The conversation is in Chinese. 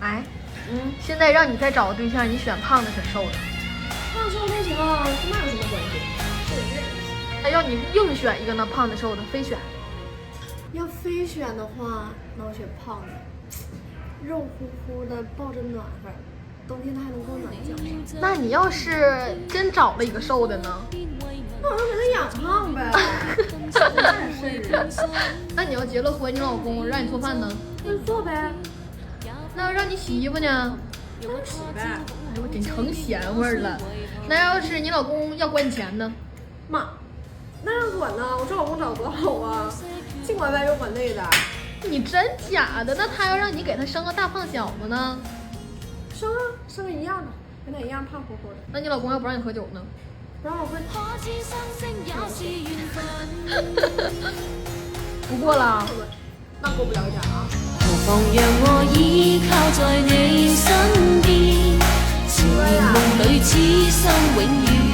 哎，现在让你再找个对象，你选胖的选瘦的？胖瘦都行啊，跟那有什么关系？是我认识。那要你硬选一个呢，胖的瘦的，非选。要非选的话，那我选胖的，肉乎乎的，抱着暖和，冬天它还能给我暖脚。那你要是真找了一个瘦的呢？那我就给他养胖呗。那你要结了婚，你老公让你做饭呢？那做呗。那要让你洗衣服呢？那就洗呗。哎呦，我真成咸味儿了。那要是你老公要管你钱呢？妈，那让管呢？我这老公长多好啊，既管外又管内的。你真假的？那他要让你给他生个大胖小子呢？生啊，生个一样的，跟他一样胖乎乎的。那你老公要不让你喝酒呢？不让我喝。不过了。那过不了一点啊。何妨讓我依靠在你身邊，纏綿夢裏此生永遠。